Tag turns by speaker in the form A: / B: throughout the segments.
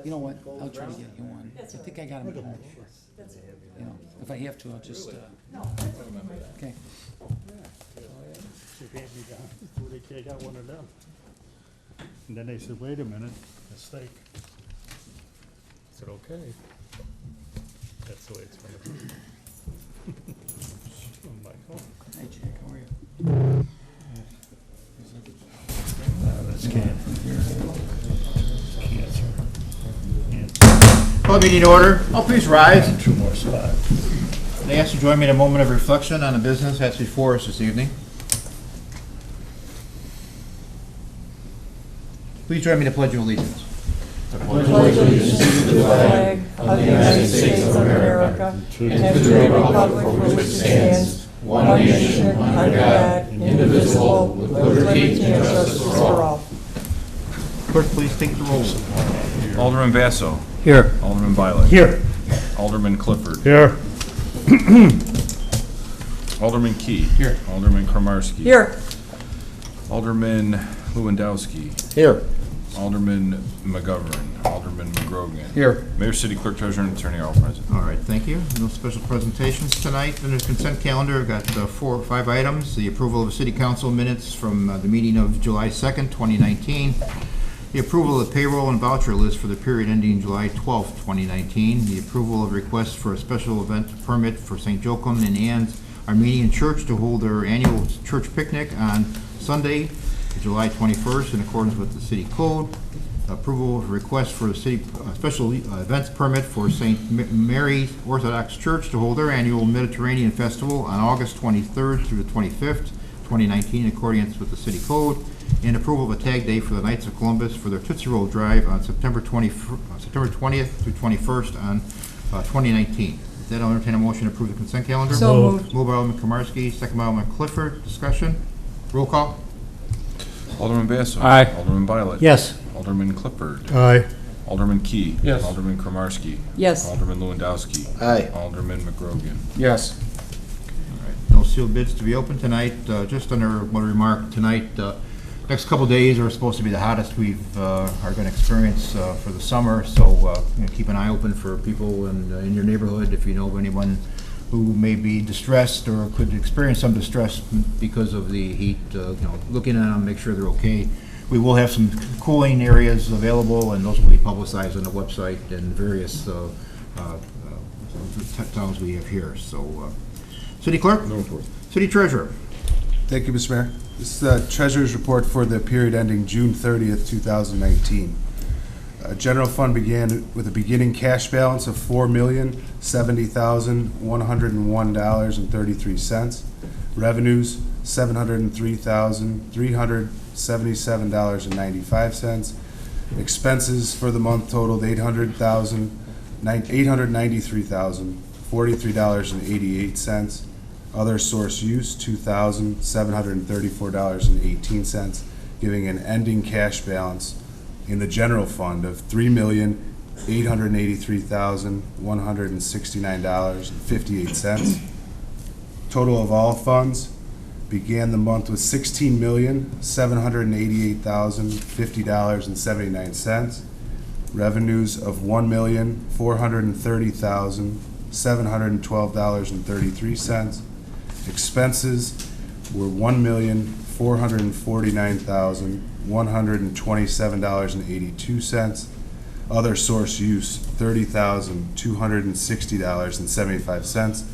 A: You know what? I'll try to get you one. I think I got them at home. You know, if I have to, I'll just, okay.
B: They got one of them. And then they said, wait a minute, mistake. I said, okay. That's the way it's gonna be. I'm like, oh.
A: Hi, Jack, how are you?
B: That's cancer.
C: Call meeting to order. Oh, please rise.
B: Two more spots.
C: They ask you to join me in a moment of reflection on the business that's before us this evening. Please join me in the Pledge of Allegiance.
D: pledge allegiance to the flag of the United States of America and to the republic for which it stands, one nation, under God, indivisible, with liberty and justice for all.
C: Clerk, please take the roll.
E: Alderman Basso.
B: Here.
E: Alderman Violet.
B: Here.
E: Alderman Clifford.
B: Here.
E: Alderman Key.
C: Here.
E: Alderman Kromarski.
D: Here,
E: Alderman Lewandowski.
C: Here.
E: Alderman McGovern. Alderman McGrogan.
C: Here.
E: Mayor, City Clerk, Treasurer, and Attorney all present.
C: All right, thank you. No special presentations tonight. Under the consent calendar, I've got 4 or 5 items. The approval of City Council minutes from the meeting of July 2nd, 2019. The approval of the payroll and voucher list for the period ending July 12th, 2019. The approval of requests for a special event permit for St. Joachim and Anne's Armenian Church to hold their annual church picnic on Sunday, July 21st, in accordance with the city code. Approval of request for a city special events permit for St. Mary's Orthodox Church to hold their annual Mediterranean Festival on August 23rd through the 25th, 2019, in accordance with the city code. And approval of a tag day for the Knights of Columbus for their Tootsie Roll Drive on September 20th through 21st on 2019. With that, I'll entertain a motion to approve the consent calendar.
D: so moved.
C: Moved by Alderman Kromarski, second by Alderman Clifford. Discussion? Roll call?
E: Alderman Basso.
B: Aye.
E: Alderman Violet.
B: Yes.
E: Alderman Clifford.
B: Aye.
E: Alderman Key.
A: Yes.
E: Alderman Kromarski.
D: Yes,
E: Alderman Lewandowski.
C: Aye.
E: Alderman McGrogan.
A: Yes.
C: No sealed bids to be opened tonight. Just under one remark, tonight, next couple days are supposed to be the hottest we've are going to experience for the summer. So keep an eye open for people in your neighborhood if you know of anyone who may be distressed or could experience some distress because of the heat. Looking at them, make sure they're okay. We will have some cooling areas available, and those will be publicized on the website and various towns we have here. So, City Clerk?
E: No report.
C: City Treasurer?
F: Thank you, Mr. Mayor. This is the Treasurer's Report for the period ending June 30th, 2019. General Fund began with a beginning cash balance of $4,070,101.33. Revenues, $703,377.95. Expenses for the month totaled $893,043.88. Other source use, $2,734.18, giving an ending cash balance in the general fund of $3,883,169.58. Total of all funds began the month with $16,788,050.79. Revenues of $1,430,712.33. Expenses were $1,449,127.82. Other source use, $30,260.75,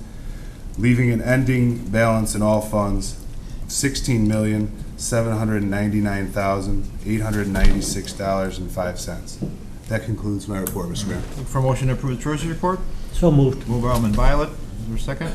F: leaving an ending balance in all funds of $16,799,896.05. That concludes my report, Mr. Mayor.
C: Look for a motion to approve the Treasurer's Report.
B: So moved.
C: Moved by Alderman Violet. Is there a second?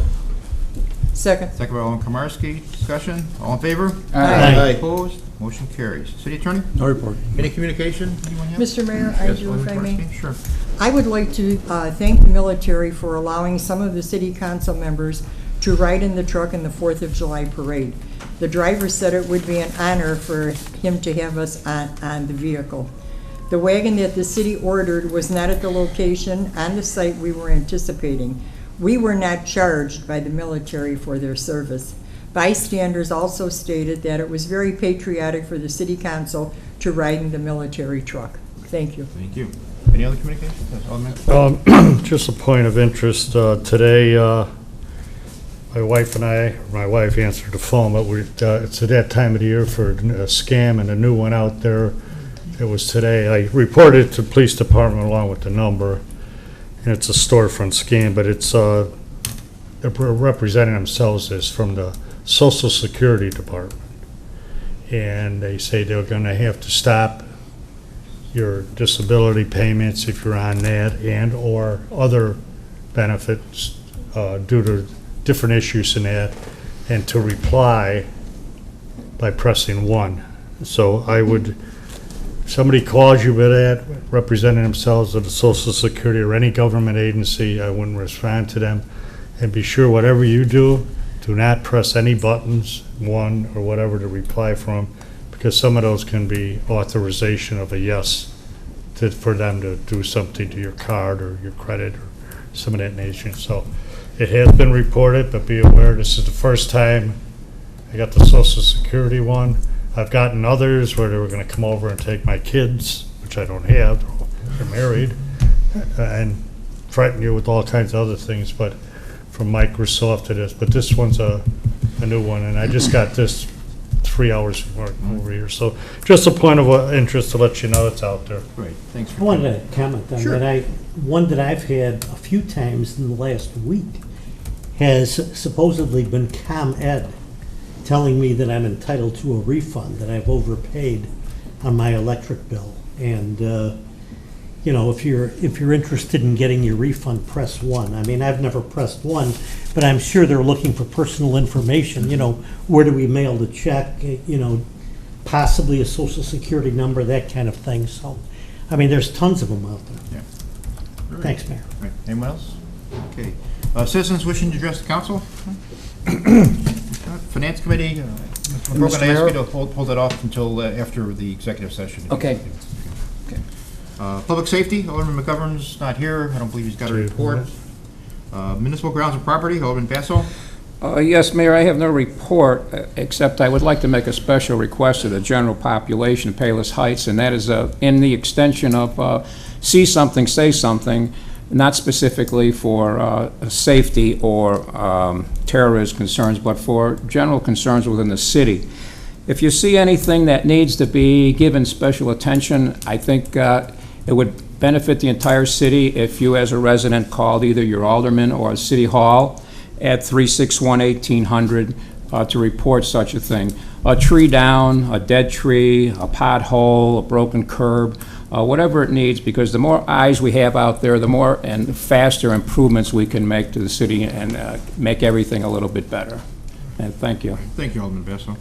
D: second.
C: Second by Alderman Kromarski. Discussion? All in favor?
B: Aye.
C: Opposed? Motion carries. City Attorney?
B: No report.
C: Any communication? Anyone have?
D: Mr. Mayor, I
C: Yes,
D: do, if
C: Alderman
D: I may.
C: Kromarski? Sure.
D: I would like to thank the military for allowing some of the city council members to ride in the truck in the 4th of July parade. The driver said it would be an honor for him to have us on the vehicle. The wagon that the city ordered was not at the location on the site we were anticipating. We were not charged by the military for their service. Bystanders also stated that it was very patriotic for the city council to ride in the military truck. Thank you.
C: Thank you. Any other communications? Yes, Alderman?
B: Just a point of interest, today, my wife answered the phone, but it's at that time of the year for a scam, and a new one out there. It was today. I reported it to the police department along with the number, and it's a storefront scam, but it's, they're representing themselves as from the Social Security Department. And they say they're gonna have to stop your disability payments if you're on that, and or other benefits due to different issues in that, and to reply by pressing 1. So I would, if somebody calls you with that, representing themselves as the Social Security or any government agency, I wouldn't respond to them. And be sure whatever you do not press any buttons, 1 or whatever, to reply from, because some of those can be authorization of a yes for them to do something to your card or your credit or some of that nature. So it has been reported, but be aware, this is the first time I got the Social Security one. I've gotten others where they were gonna come over and take my kids, which I don't have, they're married, and threaten you with all kinds of other things, but from Microsoft to this, but this one's a new one, and I just got this 3 hours over here. So just a point of interest to let you know it's out there.
C: Great, thanks
G: I
C: for
G: wanted
C: coming.
G: to comment on
C: Sure.
G: that. One that I've had a few times in the last week has supposedly been ComEd telling me that I'm entitled to a refund, that I've overpaid on my electric bill. And, you know, if you're interested in getting your refund, press 1. I mean, I've never pressed 1, but I'm sure they're looking for personal information. You know, where do we mail the check? You know, possibly a social security number, that kind of thing. So, I mean, there's tons of them out there.
C: Yeah.
G: Thanks, Mayor.
C: Right. Anyone else? Okay. Citizens wishing to address the council? Finance Committee, we're going to ask you to hold it off until after the executive session.
A: Okay.
C: Public Safety, Alderman McGovern's not here. I don't believe he's got a report. Municipal Grounds and Property, Alderman Basso.
H: Yes, Mayor, I have no report, except I would like to make a special request to the general population of Palos Heights, and that is in the extension of see something, say something, not specifically for safety or terrorist concerns, but for general concerns within the city. If you see anything that needs to be given special attention, I think it would benefit the entire city if you as a resident called either your alderman or City Hall at 361-1800 to report such a thing. A tree down, a dead tree, a pothole, a broken curb, whatever it needs, because the more eyes we have out there, the more and faster improvements we can make to the city and make everything a little bit better. And thank you.
C: Thank you, Alderman Basso.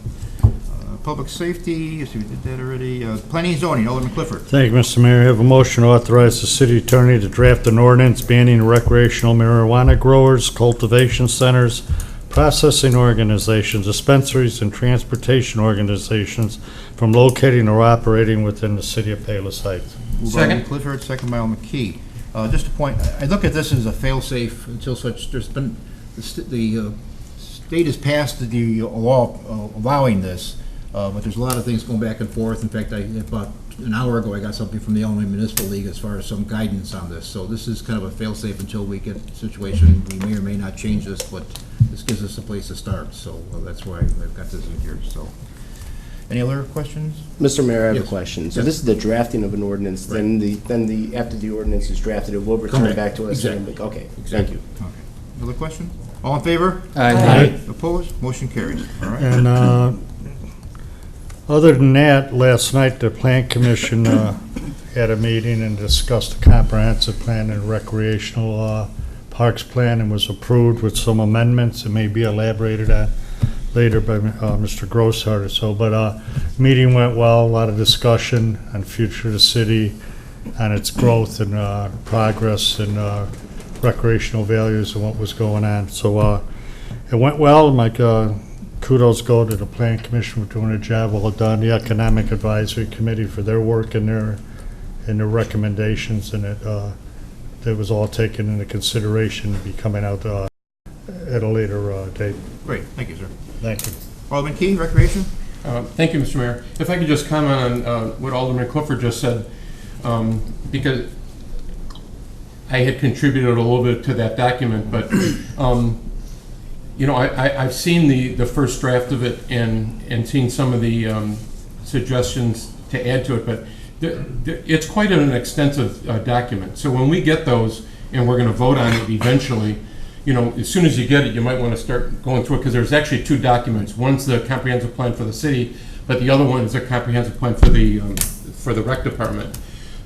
C: Public Safety, yes, we did that already. Planning and Zoning, Alderman Clifford.
B: Thank you, Mr. Mayor. I have a motion to authorize the city attorney to draft an ordinance banning recreational marijuana growers, cultivation centers, processing organizations, dispensaries, and transportation organizations from locating or operating within the city of Palos Heights.
C: Moved by Alderman Clifford, second by Alderman Key. Just a point, I look at this as a fail-safe until such, there's been, the state has passed the law allowing this, but there's a lot of things going back and forth. In fact, about an hour ago, I got something from the Illinois Municipal League as far as some guidance on this. So this is kind of a fail-safe until we get a situation. We may or may not change this, but this gives us a place to start. So that's why I've got this in here. So, any other questions?
I: Mr. Mayor, I have
C: Yes.
I: a question. So
C: Yes.
I: this is the drafting of an ordinance,
C: Right.
I: then after the ordinance is drafted, it will return back to us.
C: Exactly.
I: Okay, thank you.
C: Okay. Other question? All in favor?
H: Aye.
C: Opposed? Motion carries. All right.
B: And other than that, last night, the Plan Commission had a meeting and discussed the comprehensive plan and recreational parks plan, and was approved with some amendments that may be elaborated on later by Mr. Grossart or so. But meeting went well, a lot of discussion on future of the city, on its growth and progress and recreational values and what was going on. So it went well. My kudos go to the Plan Commission for doing a job well done, the Economic Advisory Committee for their work and their recommendations, and it was all taken into consideration to be coming out at a later date.
C: Great. Thank you, sir.
B: Thank you.
C: Alderman Key, Recreation?
J: Thank you, Mr. Mayor. If I could just comment on what Alderman Clifford just said, because I had contributed a little bit to that document, but, I've seen the first draft of it and seen some of the suggestions to add to it, but it's quite an extensive document. So when we get those, and we're gonna vote on it eventually, as soon as you get it, you might wanna start going through it, because there's actually two documents. One's the comprehensive plan for the city, but the other one is a comprehensive plan for the rec department.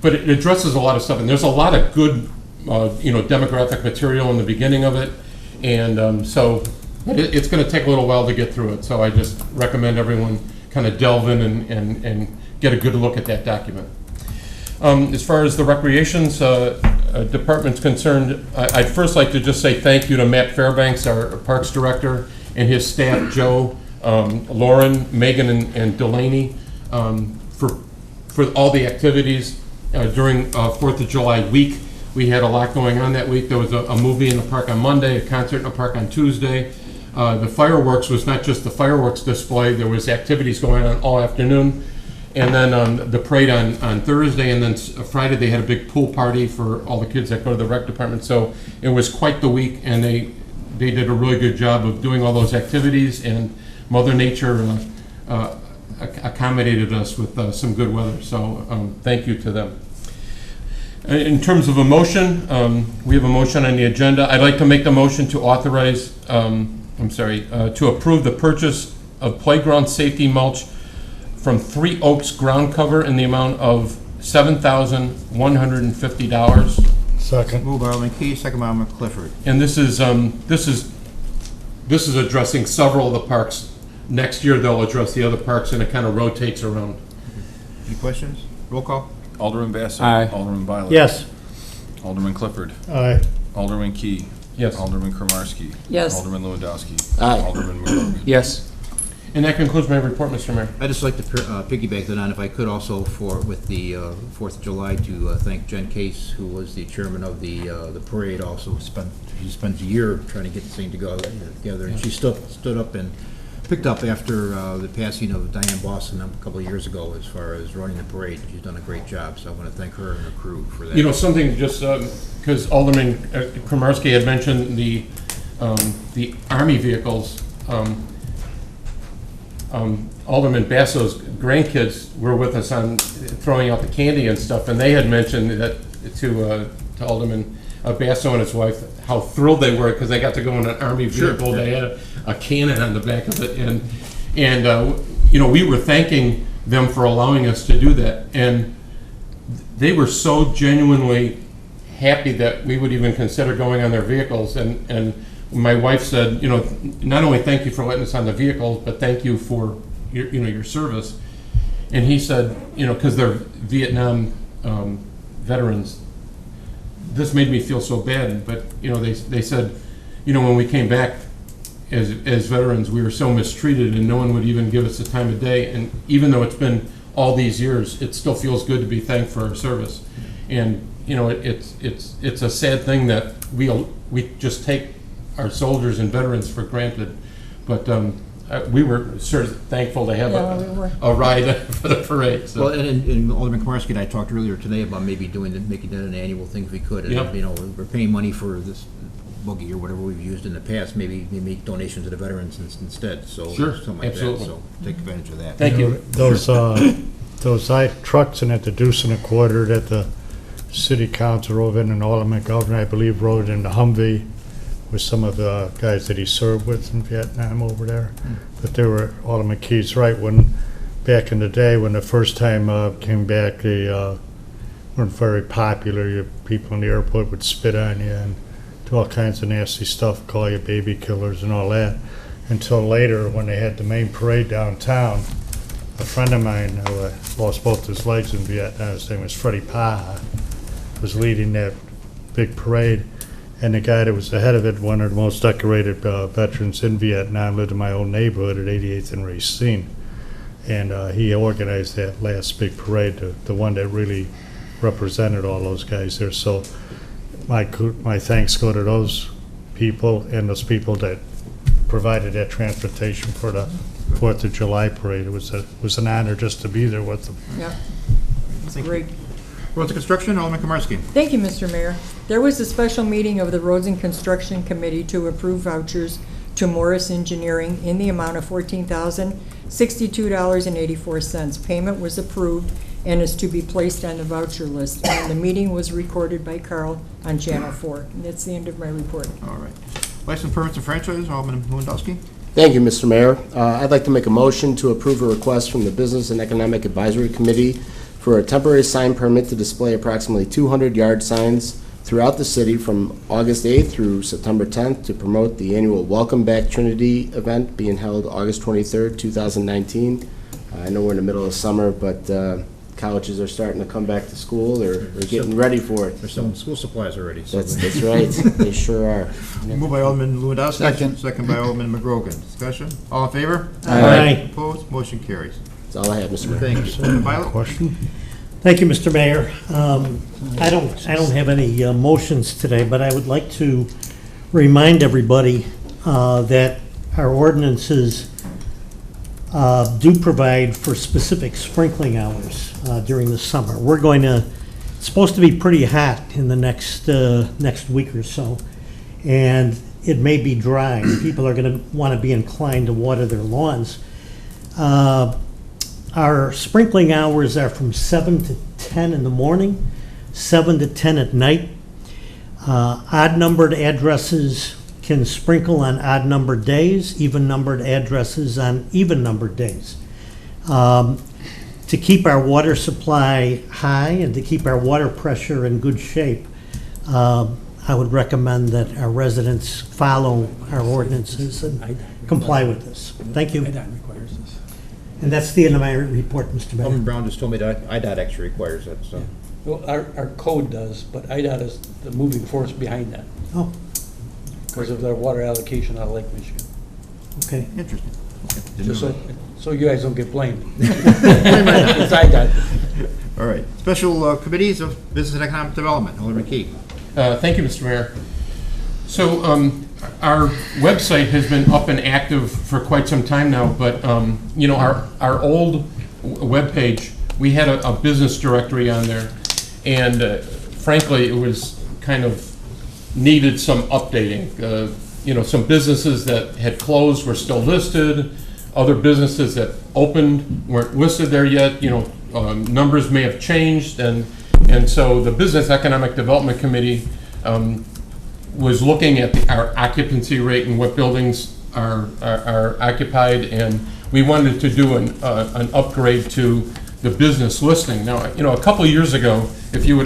J: But it addresses a lot of stuff, and there's a lot of good, demographic material in the beginning of it, and so it's going to take a little while to get through it. So I just recommend everyone kind of delve in and get a good look at that document. As far as the recreations department's concerned, I'd first like to just say thank you to Matt Fairbanks, our Parks Director, and his staff, Joe, Lauren, Megan, and Delaney, for all the activities during 4th of July week. We had a lot going on that week. There was a movie in the park on Monday, a concert in the park on Tuesday. The fireworks was not just the fireworks display. There was activities going on all afternoon. And then the parade on Thursday, and then Friday they had a big pool party for all the kids that go to the rec department. So it was quite the week, and they did a really good job of doing all those activities, and Mother Nature accommodated us with some good weather. So thank you to them. In terms of a motion, we have a motion on the agenda. I'd like to make the motion to authorize, to approve the purchase of playground safety mulch from Three Oaks Ground Cover in the amount of $7,150.
B: Second.
C: Moved by Alderman Key, second by Alderman Clifford.
J: And this is addressing several of the parks. Next year they'll address the other parks, and it kind of rotates around.
C: Any questions? Roll call.
E: Alderman Basso.
H: Aye.
E: Alderman Violet.
G: Yes.
E: Alderman Clifford.
B: Aye.
E: Alderman Key.
J: Yes.
E: Alderman Kromarski.
D: Yes.
E: Alderman Lewandowski.
I: Aye.
E: Alderman McGrogan.
H: Yes.
J: And that concludes my report, Mr. Mayor.
C: I'd just like to piggyback that on, if I could, also with the 4th of July, to thank Jen Case, who was the chairman of the parade. Also she spent a year trying to get this thing to go together, and she stood up and picked up after the passing of Diane Boston a couple of years ago as far as running the parade. She's done a great job, so I want to thank her and her crew for that.
J: Something just because Alderman Kromarski had mentioned the Army vehicles. Alderman Basso's grandkids were with us on throwing out the candy and stuff, and they had mentioned that to Alderman Basso and his wife how thrilled they were because they got to go in an Army vehicle. Sure. They had a cannon on the back of it, and we were thanking them for allowing us to do that, and they were so genuinely happy that we would even consider going on their vehicles, and my wife said, not only thank you for letting us on the vehicles, but thank you for your service. And he said, because they're Vietnam veterans, this made me feel so bad. But they said, when we came back as veterans, we were so mistreated, and no one would even give us the time of day. And even though it's been all these years, it still feels good to be thanked for our service. And it's a sad thing that we just take our soldiers and veterans for granted, but we were sort of thankful to have a ride for the parade. So.
C: Well, and Alderman Kowarski and I talked earlier today about maybe making that an annual thing if we could. And,
J: yep.
C: We're paying money for this buggy or whatever we've used in the past. Maybe we make donations to the veterans instead. So
J: sure,
C: something like
J: absolutely.
C: that. So take advantage of that.
J: Thank you.
B: Those trucks and at the Deuce and a Quarter that the city council rode in, and Alderman Governor, I believe, rode in the Humvee with some of the guys that he served with in Vietnam over there. But they were, Alderman Key's right, when back in the day when the first time came back, they weren't very popular. Your people in the airport would spit on you and do all kinds of nasty stuff, call you baby killers and all that. Until later, when they had the main parade downtown, a friend of mine who lost both his legs in Vietnam, his name was Freddie Paha, was leading that big parade. And the guy that was the head of it, one of the most decorated veterans in Vietnam, lived in my own neighborhood at 88th and Racine. And he organized that last big parade, the one that really represented all those guys there. So my thanks go to those people and those people that provided that transportation for the 4th of July parade. It was an honor just to be there with them.
D: Yeah, it's great.
C: Roads and Construction, Alderman Komarski.
D: Thank you, Mr. Mayor. There was a special meeting of the Roads and Construction Committee to approve vouchers to Morris Engineering in the amount of $14,062.84. Payment was approved and is to be placed on the voucher list. And the meeting was recorded by Carl on Channel 4. And that's the end of my report.
C: All right. License permits and franchise, Alderman Lewandowski.
I: Thank you, Mr. Mayor. I'd like to make a motion to approve a request from the Business and Economic Advisory Committee for a temporary sign permit to display approximately 200 yard signs throughout the city from August 8th through September 10th to promote the annual Welcome Back Trinity event being held August 23rd, 2019. I know we're in the middle of summer, but colleges are starting to come back to school. They're getting ready for it.
C: They're selling school supplies already. So
I: That's right. They sure are.
C: moved by Alderman Lewandowski.
A: Second.
C: Second by Alderman McGrogan. Discussion? All in favor?
G: Aye.
C: Opposed? Motion carries.
I: That's all I have, Mr. Mayor.
C: Thank you. Alderman Violet?
B: Question?
G: Thank you, Mr. Mayor. I don't have any motions today, but I would like to remind everybody that our ordinances do provide for specific sprinkling hours during the summer. It's supposed to be pretty hot in the next week or so, and it may be dry. People are going to want to be inclined to water their lawns. Our sprinkling hours are from 7 to 10 in the morning, 7 to 10 at night. Odd-numbered addresses can sprinkle on odd-numbered days, even-numbered addresses on even-numbered days. To keep our water supply high and to keep our water pressure in good shape, I would recommend that our residents follow our ordinances and comply with this. Thank you. And that's the end of my report, Mr. Mayor.
C: Alderman Brown just told me that IDOT actually requires it, so.
K: Well, our code does, but IDOT is the moving force behind that
G: Oh,
K: because of their water allocation out of Lake Michigan.
G: okay.
C: Interesting. Okay. Didn't
K: Just
C: know
K: so you guys don't get blamed. It's IDOT.
C: that. All right. Special committees of Business and Economic Development, Alderman Key.
J: Thank you, Mr. Mayor. So our website has been up and active for quite some time now, but you know, our old webpage, we had a business directory on there, and frankly, it was kind of needed some updating. You know, some businesses that had closed were still listed. Other businesses that opened weren't listed there yet. You know, numbers may have changed, and so the Business Economic Development Committee was looking at our occupancy rate and what buildings are occupied, and we wanted to do an upgrade to the business listing. Now, you know, a couple of years ago, if you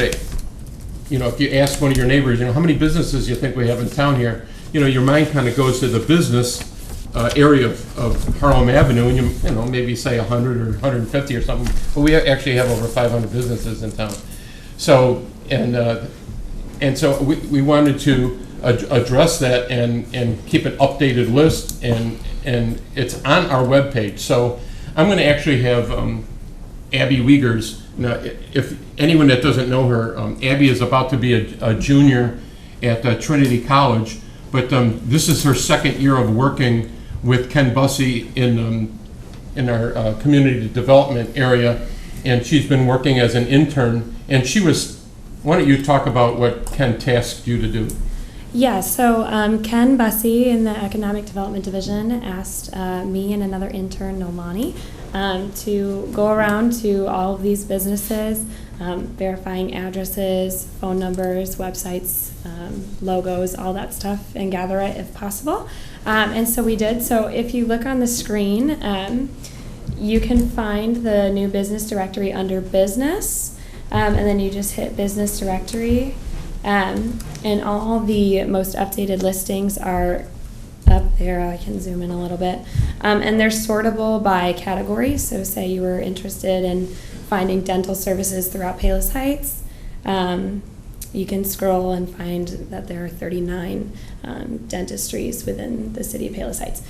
J: ask one of your neighbors, you know, how many businesses you think we have in town here, you know, your mind kind of goes to the business area of Harlem Avenue, and you know, maybe say 100 or 150 or something, but we actually have over 500 businesses in town. So, and so we wanted to address that and keep an updated list, and it's on our webpage. So I'm going to actually have Abby Wiegers. Now, if anyone that doesn't know her, Abby is about to be a junior at Trinity College, but this is her second year of working with Ken Bussey in our community development area, and she's been working as an intern, and she was. Why don't you talk about what Ken tasked you to do?
L: Yeah, so Ken Bussey in the Economic Development Division asked me and another intern, Nolani, to go around to all of these businesses, verifying addresses, phone numbers, websites, logos, all that stuff, and gather it if possible. And so we did. So if you look on the screen, you can find the new business directory under business. And then you just hit business directory, and all the most updated listings are up there. I can zoom in a little bit, and they're sortable by category. So say you were interested in finding dental services throughout Palos Heights, you can scroll and find that there are 39 dentistries within the city of Palos Heights.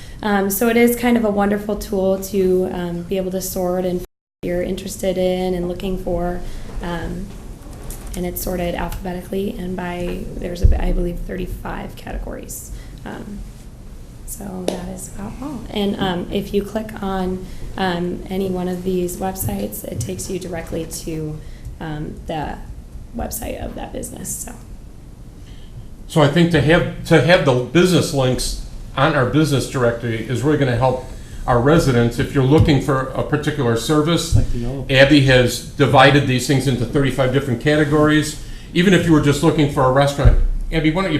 L: So it is kind of a wonderful tool to be able to sort and find what you're interested in and looking for. And it's sorted alphabetically and there's I believe 35 categories. So that is about all. And if you click on any one of these websites, it takes you directly to the website of that business, so.
J: So I think to have the business links on our business directory is really gonna help our residents. If you're looking for a particular service,
A: Like the yellow.
J: Abby has divided these things into 35 different categories. Even if you were just looking for a restaurant, Abby, why don't you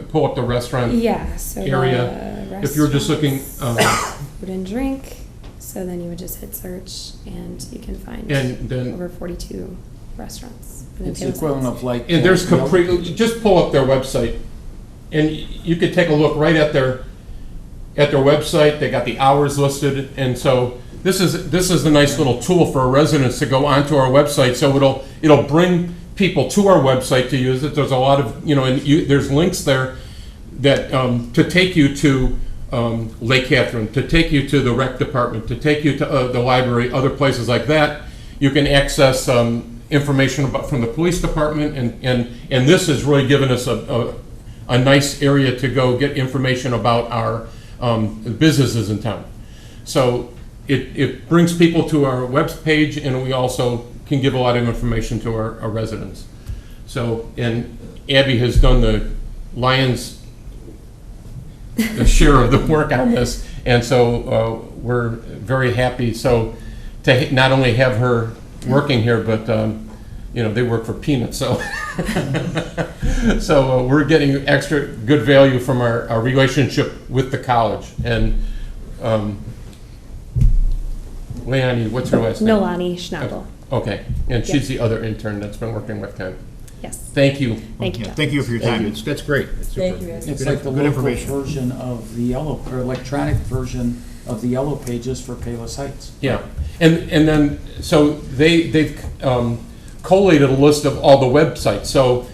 J: pull up the restaurant
L: Yeah, so
J: area?
L: the
J: If you were just looking,
L: food and drink, so then you would just hit search and you can find
J: and then,
L: over 42 restaurants. within
A: It's the
L: Palos
A: equivalent
L: Heights.
A: of like.
J: and there's
A: Yellow
J: Capri,
A: Pages.
J: just pull up their website. And you could take a look right at their website. They got the hours listed. And so this is a nice little tool for residents to go onto our website. So it'll bring people to our website to use it. There's a lot of, there's links there that, to take you to Lake Catherine, to take you to the rec department, to take you to the library, other places like that. You can access information from the police department, and this has really given us a nice area to go get information about our businesses in town. So it brings people to our web page, and we also can give a lot of information to our residents. So, and Abby has done the share of the work on this, and so we're very happy. So to not only have her working here, but they work for peanuts. So so we're getting extra good value from our relationship with the college. And Leonie, what's her last name?
L: Nolani Schnabel.
J: Okay, and she's the other intern that's been working with Ken.
L: Yes.
J: Thank you.
L: Thank you,
C: Yeah,
L: Jeff.
C: thank you for your time. That's great. It's
D: Thank
C: super.
D: you, guys.
A: It's
C: Good-
A: like the
C: good
A: local
C: information.
A: version of the yellow, or electronic version of the Yellow Pages for Palos Heights.
J: Yeah, and then, so they've collated a list of all the websites. So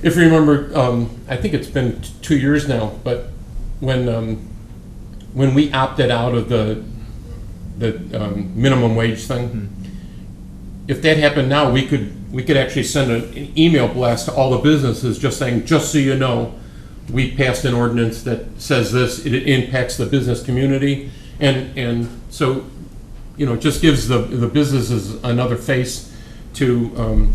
J: if you remember, I think it's been 2 years now, but when we opted out of the minimum wage thing, if that happened now, we could actually send an email blast to all the businesses just saying, just so you know, we passed an ordinance that says this, it impacts the business community. And so, it just gives the businesses another face to,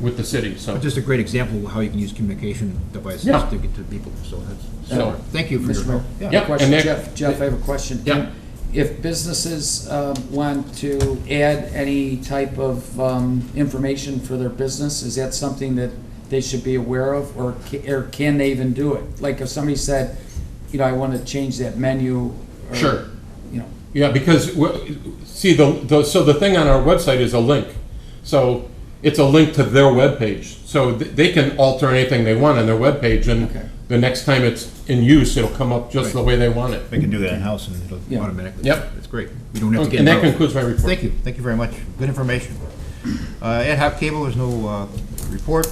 J: with the city, so.
C: Just a great example of how you can use communication devices
J: Yeah.
C: to get to people, so that's,
J: So-
C: thank you for your
A: Mr.
C: help.
A: Mayor,
J: Yeah.
A: question,
J: and that-
A: Jeff, I have a question.
J: Yeah.
A: If businesses want to add any type of information for their business, is that something that they should be aware of, or can they even do it? Like if somebody said, I want to change that menu. Or,
J: Sure. Yeah, because, see, so the thing on our website is a link. So it's a link to their webpage. So they can alter anything they want on their webpage, and
A: Okay.
J: the next time it's in use, it'll come up just
C: Right.
J: the way they want it.
C: They can do that in-house and it'll
A: Yeah.
C: automatically.
J: Yep.
C: It's great. You don't have to
J: Okay,
C: get
J: and that
C: involved.
J: concludes my report.
C: Thank you very much. Good information. Ad hoc cable, there's no report.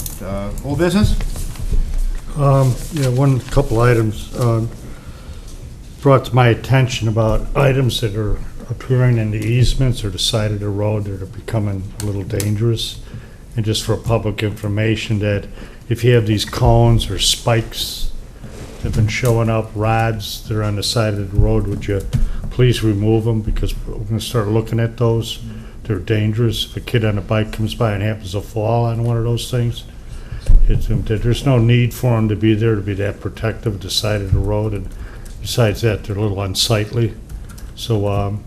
C: Old business?
B: One couple items brought to my attention about items that are appearing in the easements or the side of the road that are becoming a little dangerous. And just for public information, that if you have these cones or spikes that have been showing up, rods that are on the side of the road, would you please remove them, because we're gonna start looking at those. They're dangerous. If a kid on a bike comes by and happens to fall on one of those things, there's no need for them to be there, to be that protective of the side of the road, and besides that, they're a little unsightly. So,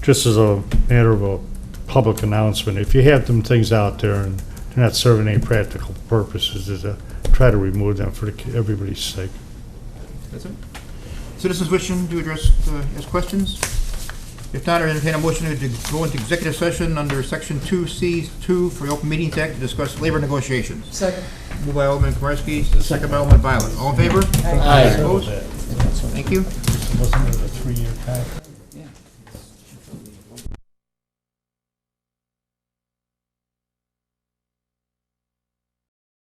B: just as a matter of a public announcement, if you have them things out there and they're not serving any practical purposes, is try to remove them for everybody's sake.
C: That's it. Citizens wishing to ask questions? If not, I entertain a motion to go into executive session under Section 2C2 for the Open Meetings Act to discuss labor negotiations.
D: Second.
C: Moved by Alderman Komarski, second by Alderman Violet. All in favor?
I: Aye.
C: Opposed? Thank you.
B: Wasn't it a 3-year contract?
A: Yeah.